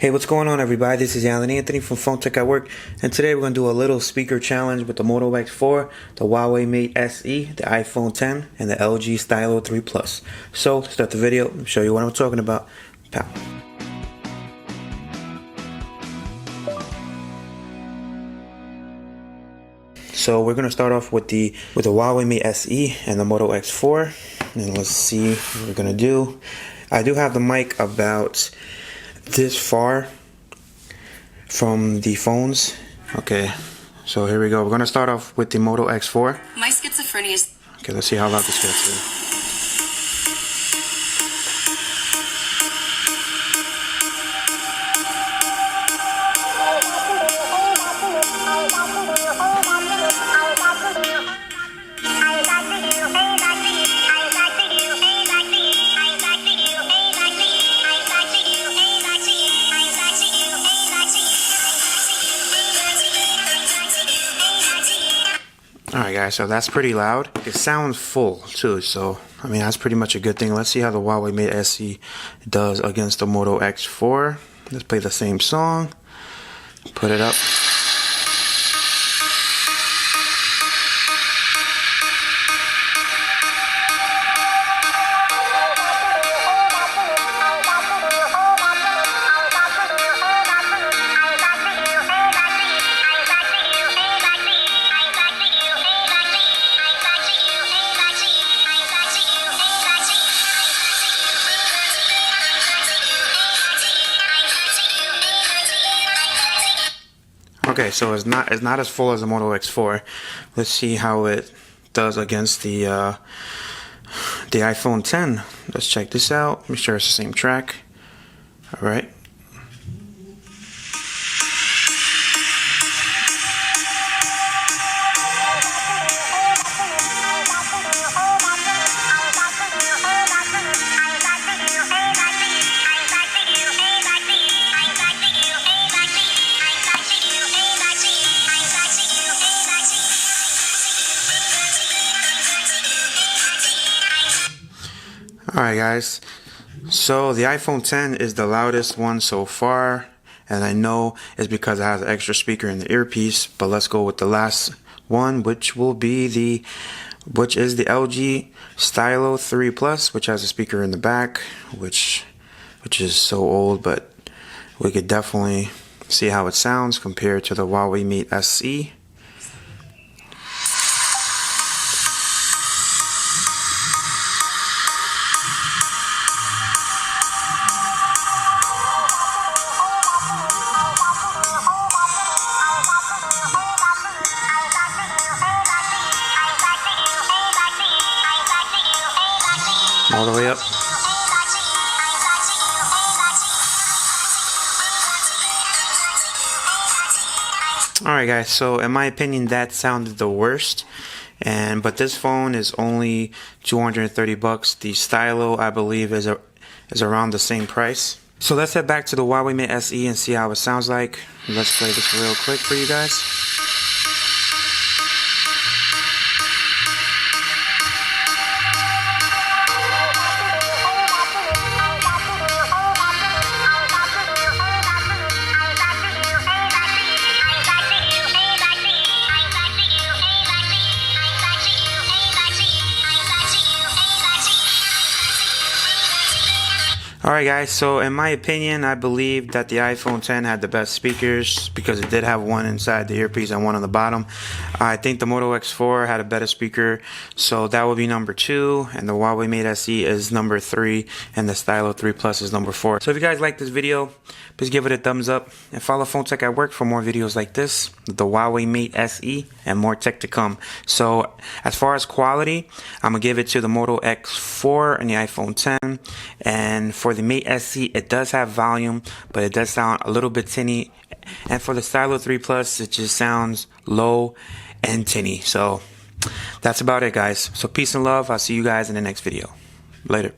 Hey, what's going on, everybody? This is Alan Anthony from Phone Tech at Work, and today we're going to do a little speaker challenge with the Moto X4, the Huawei Mate SE, the iPhone 10, and the LG Stylo 3 Plus. So, to start the video, I'll show you what I'm talking about. Pow. So we're going to start off with the Huawei Mate SE and the Moto X4, and let's see what we're going to do. I do have the mic about this far from the phones. Okay, so here we go. We're going to start off with the Moto X4. My schizophrenia is... Okay, let's see how loud this gets. Alright guys, so that's pretty loud. It sounds full too, so I mean that's pretty much a good thing. Let's see how the Huawei Mate SE does against the Moto X4. Let's play the same song. Put it up. Okay, so it's not as full as the Moto X4. Let's see how it does against the iPhone 10. Let's check this out. Make sure it's the same track. All right. Alright guys, so the iPhone 10 is the loudest one so far, and I know it's because it has an extra speaker in the earpiece, but let's go with the last one, which is the LG Stylo 3 Plus, which has a speaker in the back, which is so old, but we could definitely see how it sounds compared to the Huawei Mate SE. All the way up. Alright guys, so in my opinion that sounded the worst, but this phone is only $230. The Stylo I believe is around the same price. So let's head back to the Huawei Mate SE and see how it sounds like. Let's play this real quick for you guys. Alright guys, so in my opinion, I believe that the iPhone 10 had the best speakers because it did have one inside the earpiece and one on the bottom. I think the Moto X4 had a better speaker, so that would be number 2, and the Huawei Mate SE is number 3, and the Stylo 3 Plus is number 4. So if you guys like this video, please give it a thumbs up, and follow Phone Tech at Work for more videos like this, the Huawei Mate SE, and more tech to come. So as far as quality, I'm going to give it to the Moto X4 and the iPhone 10, and for the Mate SE, it does have volume, but it does sound a little bit tinny. And for the Stylo 3 Plus, it just sounds low and tinny. So that's about it, guys. So peace and love. I'll see you guys in the next video. Later.